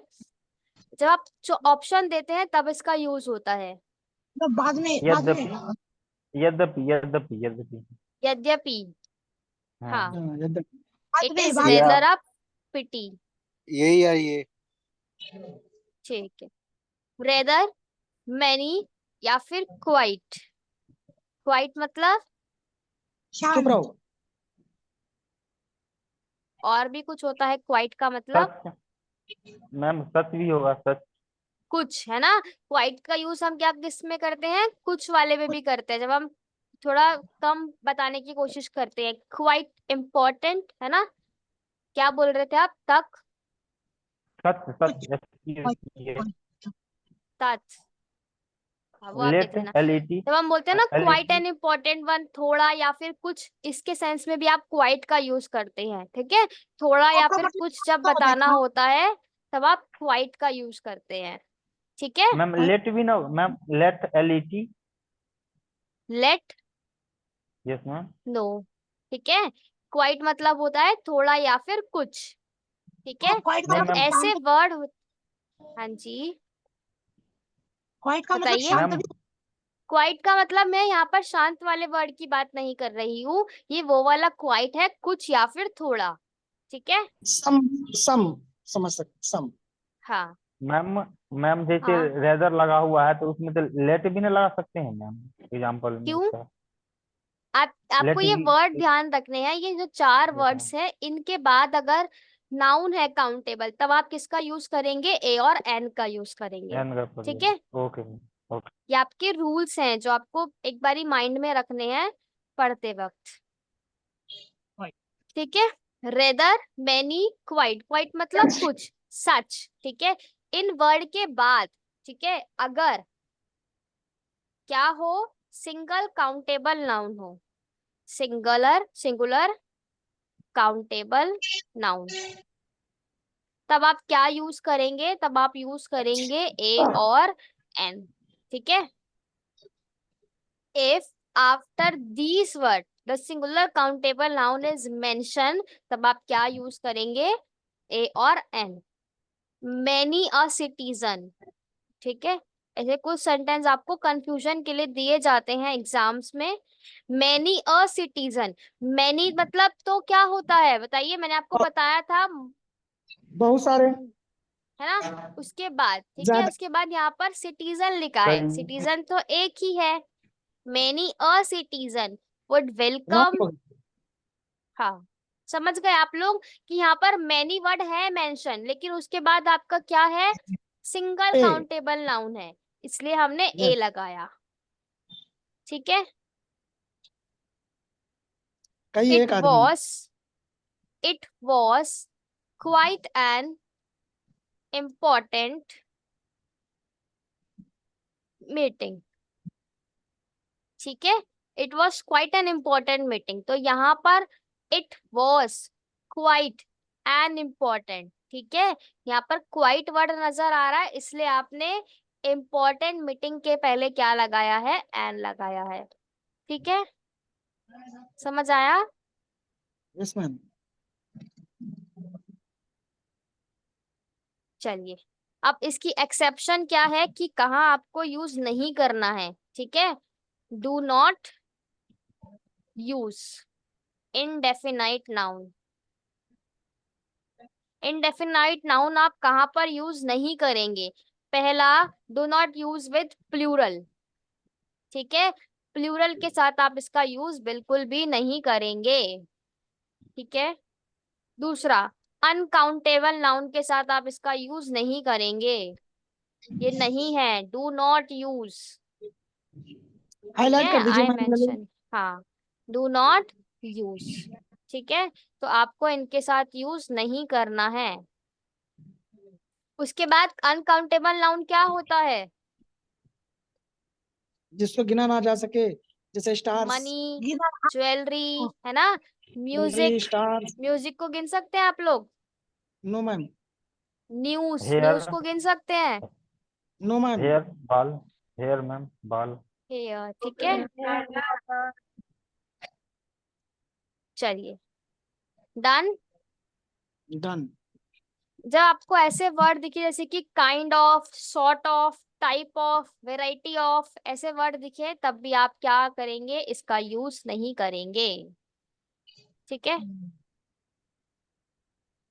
जब आप जो ऑप्शन देते हैं तब इसका यूज होता है। तो बाद में यद्यपि यद्यपि यद्यपि यद्यपि यद्यपि, हाँ हाँ, हाँ, यद्यपि। इट में इज बात Yeah. रेदर अ पिटी। यही है ये। ठीक है, रेदर, मैनी या फिर क्वाइट। क्वाइट मतलब चुप शांत रहो। और भी कुछ होता है क्वाइट का मतलब सच मैम, सच भी होगा, सच। कुछ, है ना। क्वाइट का यूज हम क्या किस में करते हैं, कुछ वाले में भी करते हैं, जब हम थोड़ा कम बताने की कोशिश करते हैं। क्वाइट इम्पोर्टेंट, है ना। क्या बोल रहे थे आप, तक, सच सच SCH, तच। हाँ, वो आप लेट देख लेना। LET, जब हम बोलते हैं ना quite LET। An important one, थोड़ा या फिर कुछ, इसके सेंस में भी आप क्वाइट का यूज करते हैं, ठीक है। थोड़ा या का फिर मतलब कुछ जब तो बताना देखो। होता है तब आप क्वाइट का यूज करते हैं, ठीक है। मैम लेट भी ना ma'am, let LET। Let, yes ma'am. No, ठीक है। क्वाइट मतलब होता है थोड़ा या फिर कुछ, ठीक है। क्वाइट का नहीं जब मतलब मैम, ऐसे शांत। वर्ड हाँ जी, क्वाइट का मतलब बताइए। शांत मैम भी। क्वाइट का मतलब, मैं यहाँ पर शांत वाले वर्ड की बात नहीं कर रही हूँ, ये वो वाला क्वाइट है, कुछ या फिर थोड़ा, ठीक है। सम समझ सकते, सम। हाँ मैम मैम जैसे हाँ, रेदर लगा हुआ है तो उसमें तो लेट भी ना लगा सकते हैं मैम, एग्जाम्पल में क्यों? उसका। आपको लेट ये भी। वर्ड ध्यान रखने हैं, ये जो चार यस मैम। वर्ड्स हैं इनके बाद अगर नाउन है काउंटेबल, तब आप किसका यूज करेंगे, ए और एन का यूज करेंगे, एन का ठीक पड़ेगा। है। Okay ma'am, okay. ये आपके रूल्स हैं जो आपको एक बारी माइंड में रखने हैं पढ़ते वक्त, ठीक है। Rather, many, quite. क्वाइट मतलब कुछ, सच, ठीक है। इन वर्ड के बाद, ठीक है, अगर क्या हो, सिंगल काउंटेबल नाउन हो, सिंगुलर काउंटेबल नाउन, तब आप क्या यूज करेंगे, तब आप यूज करेंगे ए और एन, ठीक है। If after these word the singular countable noun is mention, तब आप क्या यूज करेंगे, ए और एन। मैनी अ सिटीजन, ठीक है। ऐसे कुछ सेंटेंस आपको कंफ्यूजन के लिए दिए जाते हैं एग्जाम्स में। मैनी अ सिटीजन, मैनी मतलब तो क्या होता है बताइए, मैंने आपको बताया था, बहुत सारे, है ना। उसके बाद, ठीक है, ज्यादा। उसके बाद यहाँ पर सिटीजन लिखा है, कई सिटीजन तो एक ही है। Many a citizen would welcome, wrong. हाँ, समझ गए आप लोग कि यहाँ पर मैनी वर्ड है मेंशन, लेकिन उसके बाद आपका क्या है, सिंगल ए, काउंटेबल नाउन है, इसलिए हमने ए यस, लगाया, ठीक है। कई इट एक आदमी। Was, it was quite an important meeting, ठीक है। It was quite an important meeting, तो यहाँ पर it was quite an important, ठीक है। यहाँ पर क्वाइट वर्ड नजर आ रहा है, इसलिए आपने इम्पोर्टेंट मीटिंग के पहले क्या लगाया है, एन लगाया है, ठीक है। समझ आया? Yes ma'am. चलिए, अब इसकी एक्सेप्शन क्या है कि कहाँ आपको यूज नहीं करना है, ठीक है। Do not use indefinite noun. Indefinite noun आप कहाँ पर यूज नहीं करेंगे, पहला, do not use with plural, ठीक है। प्लूरल के साथ आप इसका यूज बिल्कुल भी नहीं करेंगे, ठीक है। दूसरा, अनकाउंटेबल नाउन के साथ आप इसका यूज नहीं करेंगे, ये नहीं है, डू नॉट यूज, ठीक है। हाईलाइट कर दीजिए आई मैम ललित। मेंशन, हाँ, डू नॉट यूज, ठीक है। तो आपको इनके साथ यूज नहीं करना है। उसके बाद अनकाउंटेबल नाउन क्या होता है, जिसको गिना ना जा सके, जैसे स्टार्स, मनी, गिना। ज्वेलरी, है ना। Music, stars. म्यूजिक को गिन सकते हैं आप लोग। No ma'am. News, hair, news को गिन सकते हैं। No ma'am. हेयर बाल, हेयर मैम बाल। ठीक है, चलिए, डन। डन। जब आपको ऐसे वर्ड दिखे जैसे कि kind of, sort of, type of, variety of, ऐसे वर्ड दिखे, तब भी आप क्या करेंगे, इसका यूज नहीं करेंगे, ठीक है।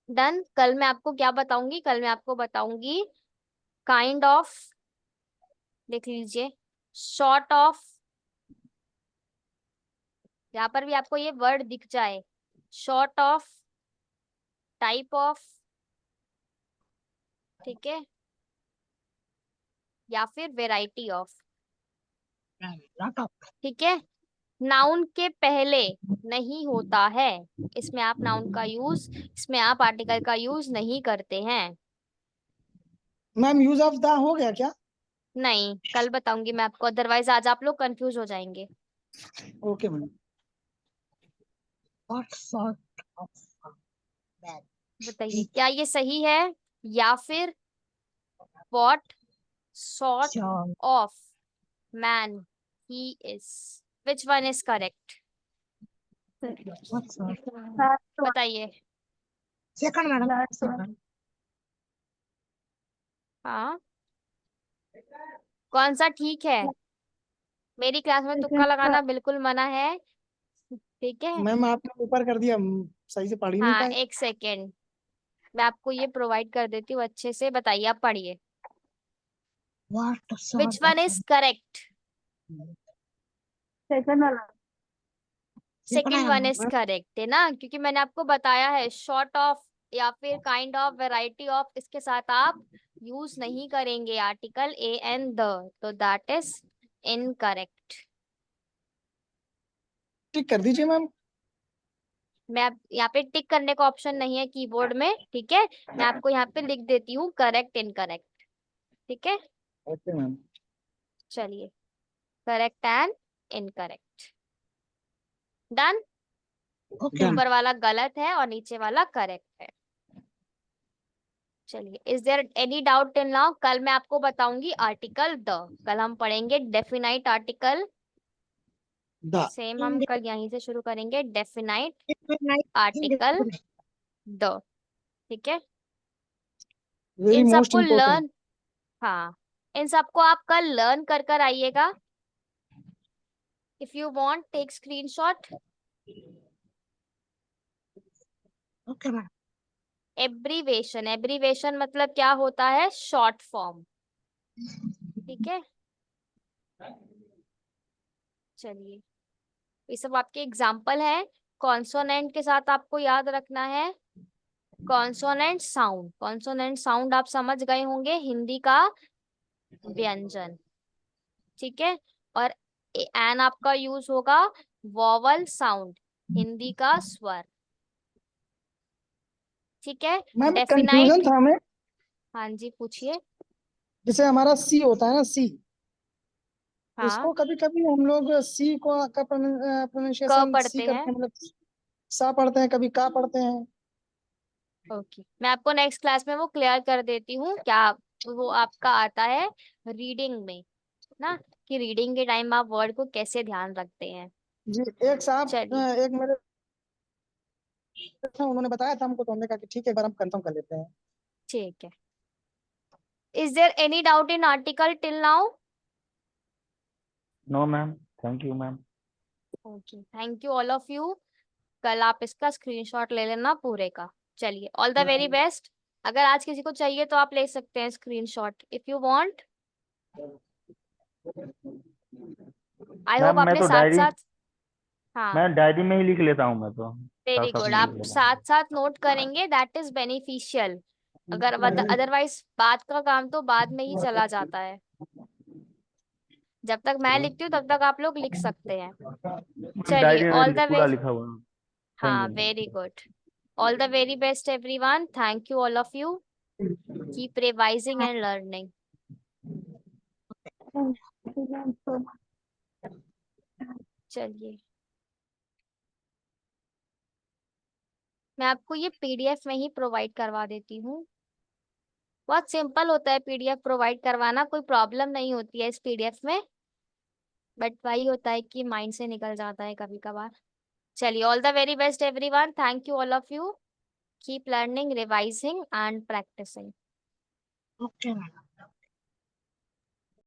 डन। कल मैं आपको क्या बताऊंगी, कल मैं आपको बताऊंगी काइंड ऑफ, देख लीजिए, शॉर्ट ऑफ, यहाँ पर भी आपको ये वर्ड दिख जाए, शॉर्ट ऑफ, टाइप ऑफ, ठीक है, या फिर वेराइटी ऑफ, Lot of. ठीक है। नाउन के पहले नहीं होता है, इसमें आप नाउन का यूज, इसमें आप आर्टिकल का यूज नहीं करते हैं। मैम यूज ऑफ द हो गया क्या? नहीं, कल बताऊंगी मैं आपको, अदरवाइज आज आप लोग कंफ्यूज हो जाएंगे। Okay ma'am. What sort of bag? बताइए क्या ये सही है, या फिर what sort Sure. of man he is, which one is correct? What sort? बताइए। Second, madam. Second. हाँ, कौन सा ठीक है? मेरी क्लास में तुक्का लगाना बिल्कुल मना है, ठीक है। मैम आपने ऊपर कर दिया, हम सही से पढ़ ही नहीं हाँ, पाए। एक सेकेंड, मैं आपको ये प्रोवाइड कर देती हूँ अच्छे से। बताइए, आप पढ़िए। What sort which one of is correct? Second वाला। Second one is ma'am correct है ना, क्योंकि मैंने आपको बताया है शॉर्ट ऑफ या फिर काइंड ऑफ, वेराइटी ऑफ, इसके साथ आप यूज नहीं करेंगे आर्टिकल ए एंड द, तो दैट इज इनकरेक्ट। टिक कर दीजिए मैम। मैं यहाँ पे टिक करने का ऑप्शन नहीं है कीबोर्ड में, ठीक है। मैं आपको यहाँ पे लिख देती हूँ करेक्ट, इनकरेक्ट, ठीक है। Okay ma'am. चलिए, correct and incorrect, done. Okay. ऊपर वाला गलत है और नीचे वाला करेक्ट है। चलिए, is there any doubt till now? कल मैं आपको बताऊंगी आर्टिकल द, कल हम पढ़ेंगे डेफिनाइट आर्टिकल, द। सेम हम कल यहीं से शुरू करेंगे, डेफिनाइट Indefinite. Article Indefinite. द, ठीक है। वेरी इन मोस्ट सबको इम्पोर्टेंट। लर्न, हाँ, इन सबको आप कल लर्न कर कर आइएगा। If you want take screenshot. Okay, madam. Abbreviation, abbreviation मतलब क्या होता है? शॉर्ट फॉर्म, ठीक है। चलिए, ये सब आपके एग्जाम्पल है। कॉन्सोनेंट के साथ आपको याद रखना है कॉन्सोनेंट साउंड। कॉन्सोनेंट साउंड आप समझ गए होंगे, हिंदी का व्यंजन, ठीक है। और एन आपका यूज होगा वॉवल साउंड, हिंदी का स्वर, ठीक है। मैम डेफिनाइट, कंफ्यूजन था हमें, हाँ जी पूछिए। जैसे हमारा सी होता है ना, सी, हाँ, इसको कभी कभी हम लोग सी को का क प्रोनाउंसिएशन सी पढ़ते हैं। करते हैं, मतलब सा पढ़ते हैं, कभी का पढ़ते हैं। ओके, मैं आपको नेक्स्ट क्लास में वो क्लियर कर देती हूँ, क्या वो आपका आता है रीडिंग में ना, कि रीडिंग के टाइम आप वर्ड को कैसे ध्यान रखते हैं। जी, एक साहब चलिए, एक मेरे थे, उन्होंने बताया था हमको, तो हमने कहा कि ठीक है, एक बार हम कंफर्म कर लेते हैं। ठीक है। Is there any doubt in article till now? No ma'am, thank you ma'am. Okay, thank you all of you. कल आप इसका स्क्रीनशॉट ले लेना पूरे का। चलिए, ऑल द वेरी बेस्ट। अगर आज किसी को चाहिए तो आप ले सकते हैं screenshot if you want. I hope ma'am मैं आपने तो साथ डायरी, साथ, हाँ, मैं डायरी में ही लिख लेता हूँ, मैं तो वेरी साथ गुड, में लिख आप लेता साथ साथ नोट करेंगे, दैट इज बेनिफिशियल। अगर अदरवाइज बात का काम तो बाद में ही चला जाता है, जब तक मैं लिखती हूँ तब तक आप लोग लिख सकते हैं। हूँ। चलिए, डायरी ऑल में द पूरा वे, लिखा हुआ है। हाँ, thank you. Very good. All the very best, everyone. Thank you, all of you. Keep revising and learning. चलिए, मैं आपको ये पीडीएफ में ही प्रोवाइड करवा देती हूँ। बहुत सिंपल होता है पीडीएफ प्रोवाइड करवाना, कोई प्रॉब्लम नहीं होती है इस पीडीएफ में, बट वही होता है कि माइंड से निकल जाता है कभी कभार। चलिए, all the very best everyone. Thank you all of you. Keep learning, revising and practicing. Okay, madam.